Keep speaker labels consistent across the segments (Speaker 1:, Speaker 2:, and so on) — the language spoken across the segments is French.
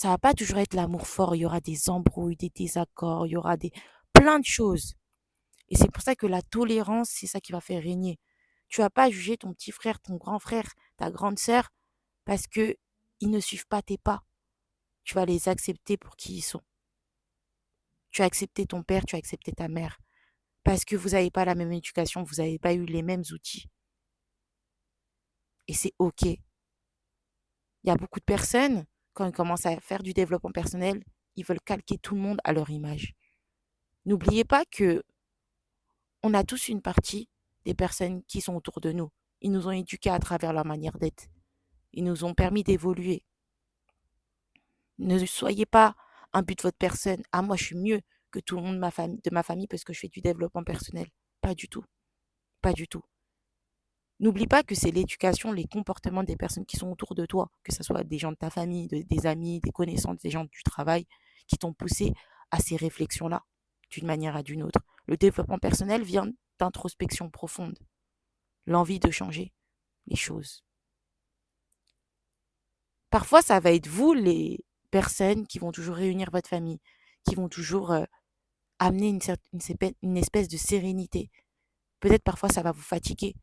Speaker 1: ça va pas toujours être l'amour fort. Il y aura des embrouilles, des désaccords, il y aura plein de choses. Et c'est pour ça que la tolérance, c'est ça qui va faire régner. Tu vas pas juger ton petit frère, ton grand frère, ta grande sœur parce que ils ne suivent pas tes pas. Tu vas les accepter pour qui ils sont. Tu as accepté ton père, tu as accepté ta mère parce que vous n'avez pas la même éducation, vous n'avez pas eu les mêmes outils. Et c'est OK. Il y a beaucoup de personnes, quand ils commencent à faire du développement personnel, ils veulent calquer tout le monde à leur image. N'oubliez pas que on a tous une partie des personnes qui sont autour de nous. Ils nous ont éduqués à travers leur manière d'être. Ils nous ont permis d'évoluer. Ne soyez pas un but de votre personne. Ah, moi, je suis mieux que tout le monde de ma famille parce que je fais du développement personnel. Pas du tout. Pas du tout. N'oublie pas que c'est l'éducation, les comportements des personnes qui sont autour de toi, que ce soit des gens de ta famille, des amis, des connaissances, des gens du travail, qui t'ont poussé à ces réflexions-là, d'une manière à d'une autre. Le développement personnel vient d'introspection profonde, l'envie de changer les choses. Parfois, ça va être vous, les personnes qui vont toujours réunir votre famille, qui vont toujours amener une espèce de sérénité. Peut-être parfois, ça va vous fatiguer,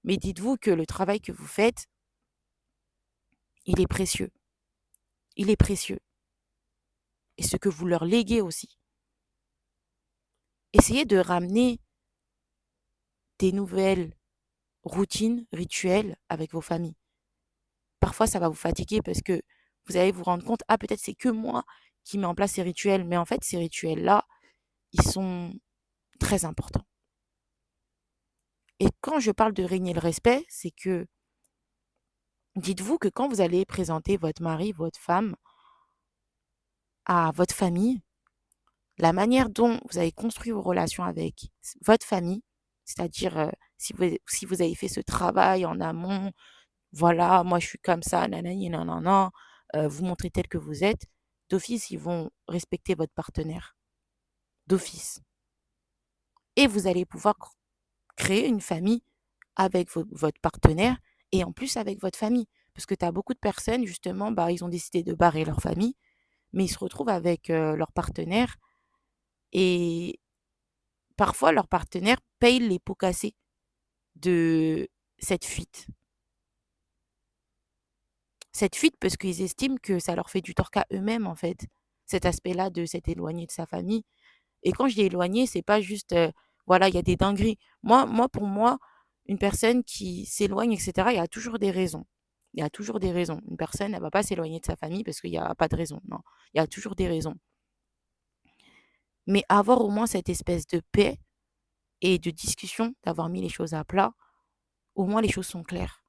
Speaker 1: mais dites-vous que le travail que vous faites, il est précieux. Il est précieux. Et ce que vous leur léguez aussi. Essayez de ramener des nouvelles routines, rituels avec vos familles. Parfois, ça va vous fatiguer parce que vous allez vous rendre compte, ah, peut-être c'est que moi qui mets en place ces rituels. Mais en fait, ces rituels-là, ils sont très importants. Et quand je parle de régner le respect, c'est que dites-vous que quand vous allez présenter votre mari, votre femme à votre famille, la manière dont vous avez construit vos relations avec votre famille, c'est-à-dire si vous avez fait ce travail en amont, voilà, moi je suis comme ça, nanani, nanana, vous montrez tel que vous êtes, d'office, ils vont respecter votre partenaire, d'office. Et vous allez pouvoir créer une famille avec votre partenaire et en plus avec votre famille. Parce que tu as beaucoup de personnes, justement, bah, ils ont décidé de barrer leur famille, mais ils se retrouvent avec leur partenaire et parfois leur partenaire paye les pots cassés de cette fuite. Cette fuite parce qu'ils estiment que ça leur fait du tort qu'à eux-mêmes, en fait, cet aspect-là de s'être éloigné de sa famille. Et quand je dis éloigné, c'est pas juste, voilà, il y a des dingueries. Pour moi, une personne qui s'éloigne, etc., il y a toujours des raisons. Il y a toujours des raisons. Une personne, elle va pas s'éloigner de sa famille parce qu'il y a pas de raison. Non, il y a toujours des raisons. Mais avoir au moins cette espèce de paix et de discussion, d'avoir mis les choses à plat, au moins les choses sont claires.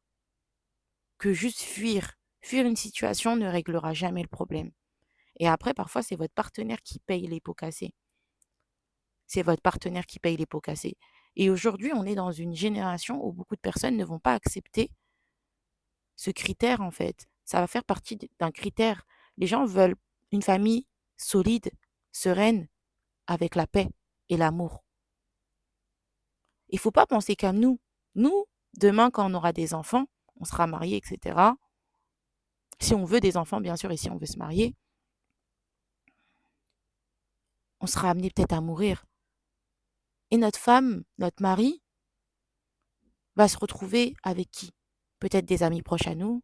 Speaker 1: Que juste fuir une situation ne réglera jamais le problème. Et après, parfois, c'est votre partenaire qui paye les pots cassés. C'est votre partenaire qui paye les pots cassés. Et aujourd'hui, on est dans une génération où beaucoup de personnes ne vont pas accepter ce critère, en fait. Ça va faire partie d'un critère. Les gens veulent une famille solide, sereine, avec la paix et l'amour. Il ne faut pas penser qu'à nous. Nous, demain, quand on aura des enfants, on sera mariés, etc. Si on veut des enfants, bien sûr, et si on veut se marier, on sera amené peut-être à mourir. Et notre femme, notre mari, va se retrouver avec qui? Peut-être des amis proches à nous,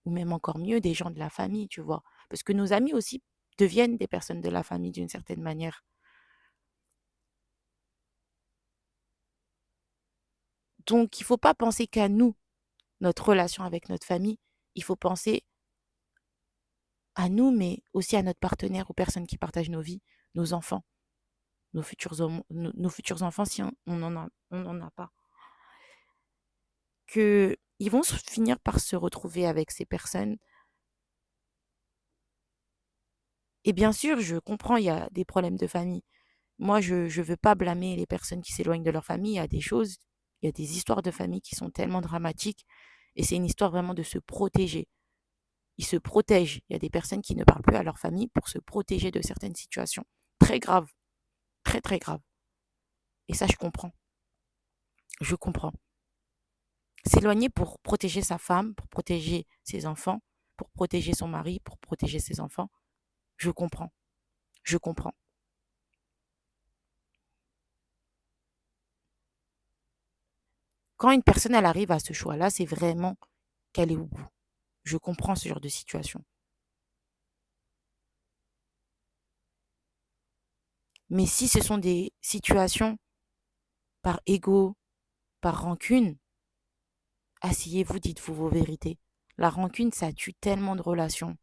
Speaker 1: ou même encore mieux, des gens de la famille, tu vois. Parce que nos amis aussi deviennent des personnes de la famille d'une certaine manière. Donc, il ne faut pas penser qu'à nous, notre relation avec notre famille. Il faut penser à nous, mais aussi à notre partenaire, aux personnes qui partagent nos vies, nos enfants, nos futurs enfants, si on n'en a pas. Que ils vont finir par se retrouver avec ces personnes. Et bien sûr, je comprends, il y a des problèmes de famille. Moi, je ne veux pas blâmer les personnes qui s'éloignent de leur famille. Il y a des choses, il y a des histoires de famille qui sont tellement dramatiques. Et c'est une histoire vraiment de se protéger. Ils se protègent. Il y a des personnes qui ne parlent plus à leur famille pour se protéger de certaines situations. Très graves. Très, très graves. Et ça, je comprends. Je comprends. S'éloigner pour protéger sa femme, pour protéger ses enfants, pour protéger son mari, pour protéger ses enfants, Je comprends, je comprends. Quand une personne, elle arrive à ce choix-là, c'est vraiment qu'elle est au bout. Je comprends ce genre de situation. Mais si ce sont des situations par ego, par rancune, asseyez-vous, dites-vous vos vérités. La rancune, ça tue tellement de relations.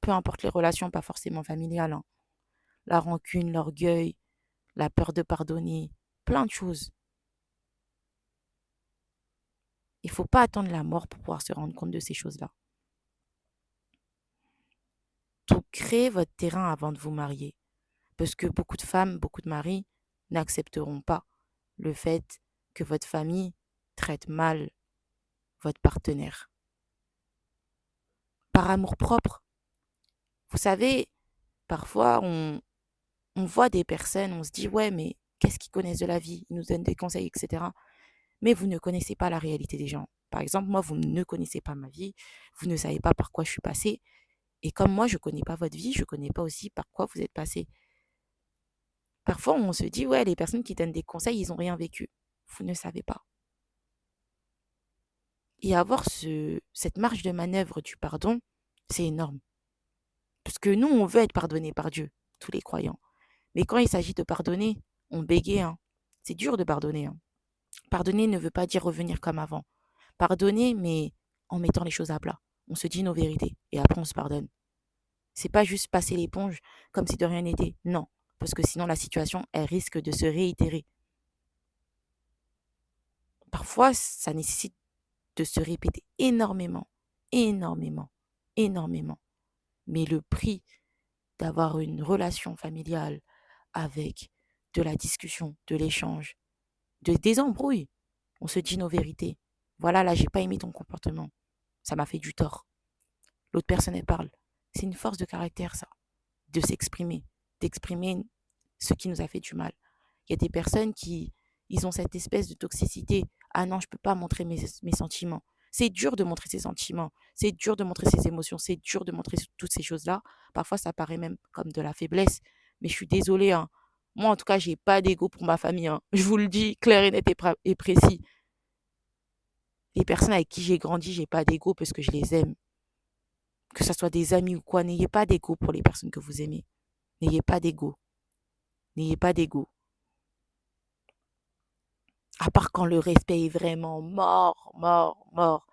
Speaker 1: Peu importe les relations, pas forcément familiales, hein. La rancune, l'orgueil, la peur de pardonner, plein de choses. Il ne faut pas attendre la mort pour pouvoir se rendre compte de ces choses-là. Donc, créez votre terrain avant de vous marier. Parce que beaucoup de femmes, beaucoup de maris n'accepteront pas le fait que votre famille traite mal votre partenaire. Par amour-propre. Vous savez, parfois, on voit des personnes, on se dit, ouais, mais qu'est-ce qu'ils connaissent de la vie? Ils nous donnent des conseils, etc. Mais vous ne connaissez pas la réalité des gens. Par exemple, moi, vous ne connaissez pas ma vie, vous ne savez pas par quoi je suis passée. Et comme moi, je ne connais pas votre vie, je ne connais pas aussi par quoi vous êtes passé. Parfois, on se dit, ouais, les personnes qui donnent des conseils, ils n'ont rien vécu. Vous ne savez pas. Et avoir cette marge de manœuvre du pardon, c'est énorme. Parce que nous, on veut être pardonné par Dieu, tous les croyants. Mais quand il s'agit de pardonner, on bégaye, hein. C'est dur de pardonner, hein. Pardonner ne veut pas dire revenir comme avant. Pardonner, mais en mettant les choses à plat. On se dit nos vérités et après on se pardonne. C'est pas juste passer l'éponge comme si de rien n'était. Non, parce que sinon la situation, elle risque de se réitérer. Parfois, ça nécessite de se répéter énormément, énormément, énormément. Mais le prix d'avoir une relation familiale avec de la discussion, de l'échange, des embrouilles, on se dit nos vérités. Voilà, là, j'ai pas aimé ton comportement. Ça m'a fait du tort. L'autre personne, elle parle. C'est une force de caractère, ça, de s'exprimer, d'exprimer ce qui nous a fait du mal. Il y a des personnes qui, ils ont cette espèce de toxicité. Ah non, je peux pas montrer mes sentiments. C'est dur de montrer ses sentiments. C'est dur de montrer ses émotions. C'est dur de montrer toutes ces choses-là. Parfois, ça paraît même comme de la faiblesse. Mais je suis désolée, hein. Moi, en tout cas, j'ai pas d'ego pour ma famille, hein. Je vous le dis clair et net et précis. Les personnes avec qui j'ai grandi, j'ai pas d'ego parce que je les aime. Que ce soit des amis ou quoi, n'ayez pas d'ego pour les personnes que vous aimez. N'ayez pas d'ego. N'ayez pas d'ego. À part quand le respect est vraiment mort, mort, mort.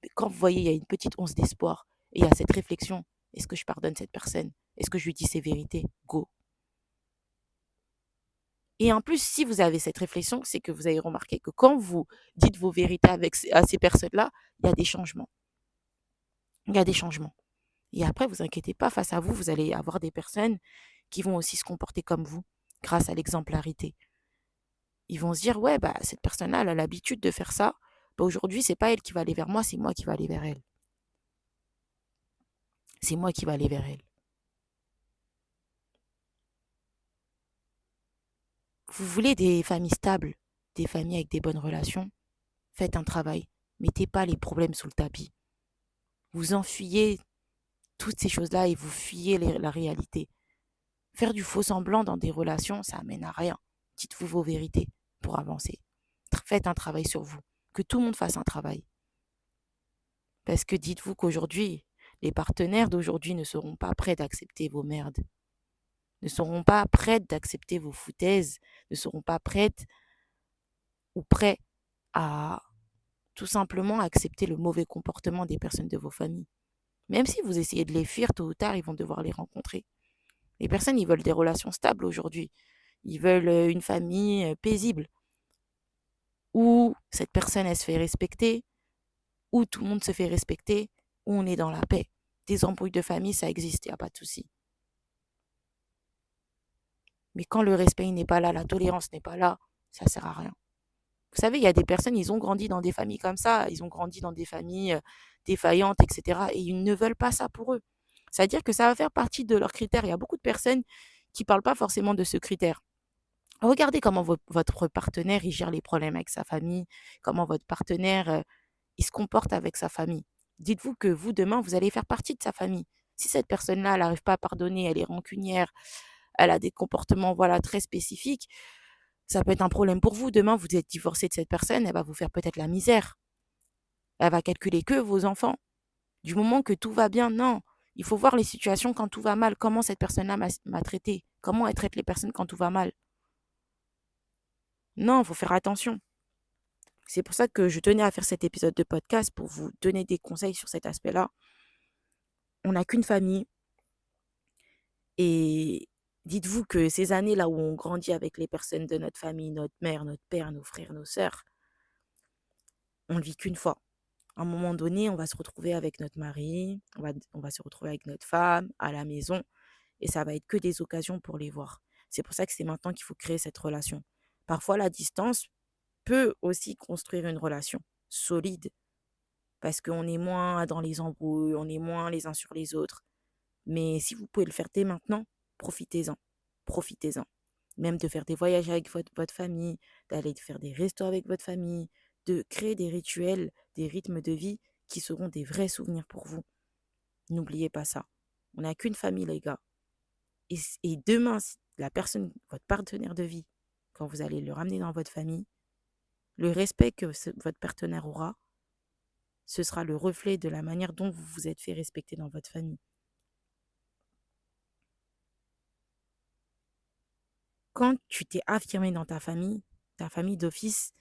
Speaker 1: Mais quand vous voyez, il y a une petite once d'espoir et il y a cette réflexion, est-ce que je pardonne cette personne? Est-ce que je lui dis ses vérités? Go. Et en plus, si vous avez cette réflexion, c'est que vous avez remarqué que quand vous dites vos vérités à ces personnes-là, il y a des changements. Il y a des changements. Et après, vous inquiétez pas, face à vous, vous allez avoir des personnes qui vont aussi se comporter comme vous, grâce à l'exemplarité. Ils vont se dire, ouais, bah, cette personne-là, elle a l'habitude de faire ça. Bah, aujourd'hui, c'est pas elle qui va aller vers moi, c'est moi qui vais aller vers elle. C'est moi qui vais aller vers elle. Vous voulez des familles stables, des familles avec des bonnes relations? Faites un travail. Mettez pas les problèmes sous le tapis. Vous enfuyez toutes ces choses-là et vous fuyez la réalité. Faire du faux semblant dans des relations, ça amène à rien. Dites-vous vos vérités pour avancer. Faites un travail sur vous. Que tout le monde fasse un travail. Parce que dites-vous qu'aujourd'hui, les partenaires d'aujourd'hui ne seront pas prêts d'accepter vos merdes, ne seront pas prêts d'accepter vos foutaises, ne seront pas prêtes ou prêts à tout simplement accepter le mauvais comportement des personnes de vos familles. Même si vous essayez de les fuir, tôt ou tard, ils vont devoir les rencontrer. Les personnes, ils veulent des relations stables aujourd'hui. Ils veulent une famille paisible, où cette personne, elle se fait respecter, où tout le monde se fait respecter, où on est dans la paix. Des embrouilles de famille, ça existe, il n'y a pas de souci. Mais quand le respect n'est pas là, la tolérance n'est pas là, ça sert à rien. Vous savez, il y a des personnes, ils ont grandi dans des familles comme ça, ils ont grandi dans des familles défaillantes, etc. Et ils ne veulent pas ça pour eux. C'est-à-dire que ça va faire partie de leurs critères. Il y a beaucoup de personnes qui ne parlent pas forcément de ce critère. Regardez comment votre partenaire il gère les problèmes avec sa famille, comment votre partenaire il se comporte avec sa famille. Dites-vous que vous, demain, vous allez faire partie de sa famille. Si cette personne-là, elle n'arrive pas à pardonner, elle est rancunière, elle a des comportements, voilà, très spécifiques, ça peut être un problème pour vous. Demain, vous êtes divorcé de cette personne, elle va vous faire peut-être la misère. Elle va calculer que vos enfants. Du moment que tout va bien, non. Il faut voir les situations quand tout va mal. Comment cette personne-là m'a traité? Comment elle traite les personnes quand tout va mal? Non, il faut faire attention. C'est pour ça que je tenais à faire cet épisode de podcast pour vous donner des conseils sur cet aspect-là. On n'a qu'une famille et dites-vous que ces années-là où on grandit avec les personnes de notre famille, notre mère, notre père, nos frères, nos sœurs, on ne vit qu'une fois. À un moment donné, on va se retrouver avec notre mari, on va se retrouver avec notre femme à la maison et ça va être que des occasions pour les voir. C'est pour ça que c'est maintenant qu'il faut créer cette relation. Parfois, la distance peut aussi construire une relation solide parce qu'on est moins dans les embrouilles, on est moins les uns sur les autres. Mais si vous pouvez le faire dès maintenant, profitez-en. Profitez-en. Même de faire des voyages avec votre famille, d'aller faire des restos avec votre famille, de créer des rituels, des rythmes de vie qui seront des vrais souvenirs pour vous. N'oubliez pas ça. On n'a qu'une famille, les gars. Et demain, si la personne, votre partenaire de vie, quand vous allez le ramener dans votre famille, le respect que votre partenaire aura, ce sera le reflet de la manière dont vous vous êtes fait respecter dans votre famille. Quand tu t'es affirmé dans ta famille d'office,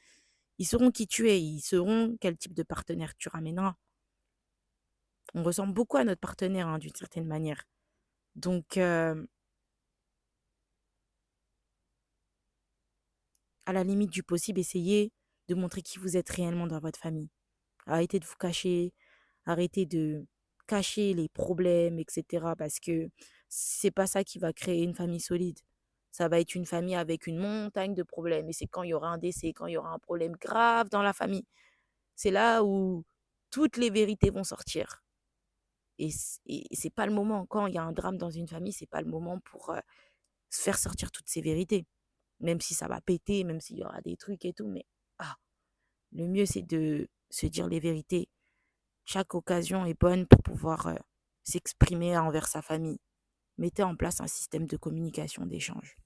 Speaker 1: ils sauront qui tu es, ils sauront quel type de partenaire tu ramèneras. On ressemble beaucoup à notre partenaire, hein, d'une certaine manière. Donc, à la limite du possible, essayez de montrer qui vous êtes réellement dans votre famille. Arrêtez de vous cacher, arrêtez de cacher les problèmes, etc. Parce que c'est pas ça qui va créer une famille solide. Ça va être une famille avec une montagne de problèmes. Et c'est quand il y aura un décès, quand il y aura un problème grave dans la famille, c'est là où toutes les vérités vont sortir. Et c'est pas le moment. Quand il y a un drame dans une famille, c'est pas le moment pour se faire sortir toutes ces vérités. Même si ça va péter, même s'il y aura des trucs et tout. Mais le mieux, c'est de se dire les vérités. Chaque occasion est bonne pour pouvoir s'exprimer envers sa famille. Mettez en place un système de communication, d'échange.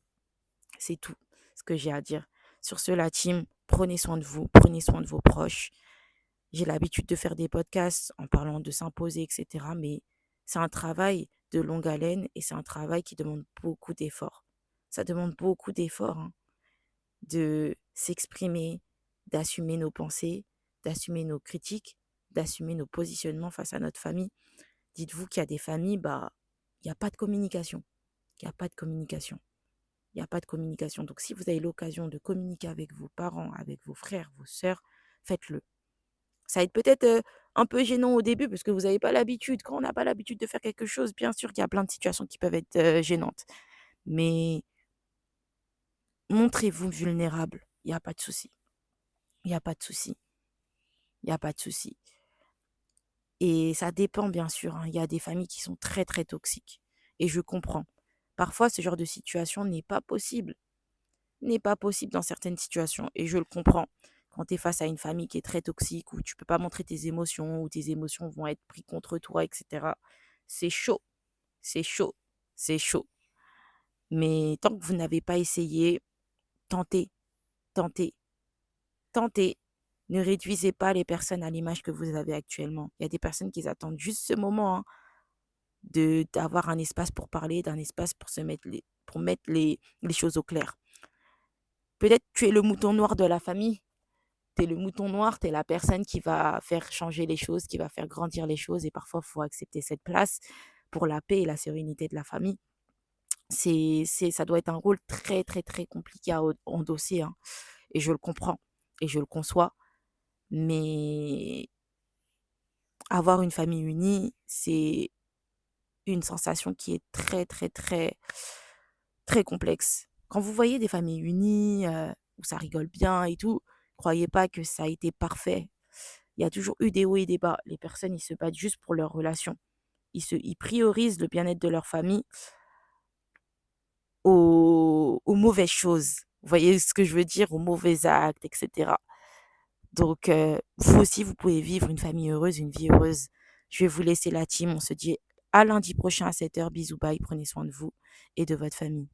Speaker 1: C'est tout ce que j'ai à dire. Sur ce, la team, prenez soin de vous, prenez soin de vos proches. J'ai l'habitude de faire des podcasts en parlant de s'imposer, etc. Mais c'est un travail de longue haleine et c'est un travail qui demande beaucoup d'efforts. Ça demande beaucoup d'efforts, hein, de s'exprimer, d'assumer nos pensées, d'assumer nos critiques, d'assumer nos positionnements face à notre famille. Dites-vous qu'il y a des familles, il n'y a pas de communication. Il n'y a pas de communication. Il n'y a pas de communication. Donc, si vous avez l'occasion de communiquer avec vos parents, avec vos frères, vos sœurs, faites-le. Ça va être peut-être un peu gênant au début parce que vous n'avez pas l'habitude. Quand on n'a pas l'habitude de faire quelque chose, bien sûr qu'il y a plein de situations qui peuvent être gênantes. Mais montrez-vous vulnérable. Il n'y a pas de souci. Il n'y a pas de souci. Il n'y a pas de souci. Et ça dépend, bien sûr, hein. Il y a des familles qui sont très, très toxiques. Et je comprends. Parfois, ce genre de situation n'est pas possible. N'est pas possible dans certaines situations. Et je le comprends. Quand tu es face à une famille qui est très toxique, où tu peux pas montrer tes émotions, où tes émotions vont être prises contre toi, etc. C'est chaud. C'est chaud. C'est chaud. Mais tant que vous n'avez pas essayé, tentez, tentez, tentez. Ne réduisez pas les personnes à l'image que vous avez actuellement. Il y a des personnes qui attendent juste ce moment, hein, d'avoir un espace pour parler, d'un espace pour pour mettre les choses au clair. Peut-être tu es le mouton noir de la famille. Tu es le mouton noir, tu es la personne qui va faire changer les choses, qui va faire grandir les choses. Et parfois, il faut accepter cette place pour la paix et la sérénité de la famille. Ça doit être un rôle très, très, très compliqué à endosser, hein. Et je le comprends et je le conçois. Mais avoir une famille unie, c'est une sensation qui est très, très, très, très complexe. Quand vous voyez des familles unies, où ça rigole bien et tout, croyez pas que ça a été parfait. Il y a toujours eu des hauts et des bas. Les personnes, ils se battent juste pour leur relation. Ils priorisent le bien-être de leur famille aux mauvaises choses. Vous voyez ce que je veux dire? Aux mauvais actes, etc. Donc, vous aussi, vous pouvez vivre une famille heureuse, une vie heureuse. Je vais vous laisser la team. On se dit À lundi prochain à 7 heures. Bisous, bye. Prenez soin de vous et de votre famille.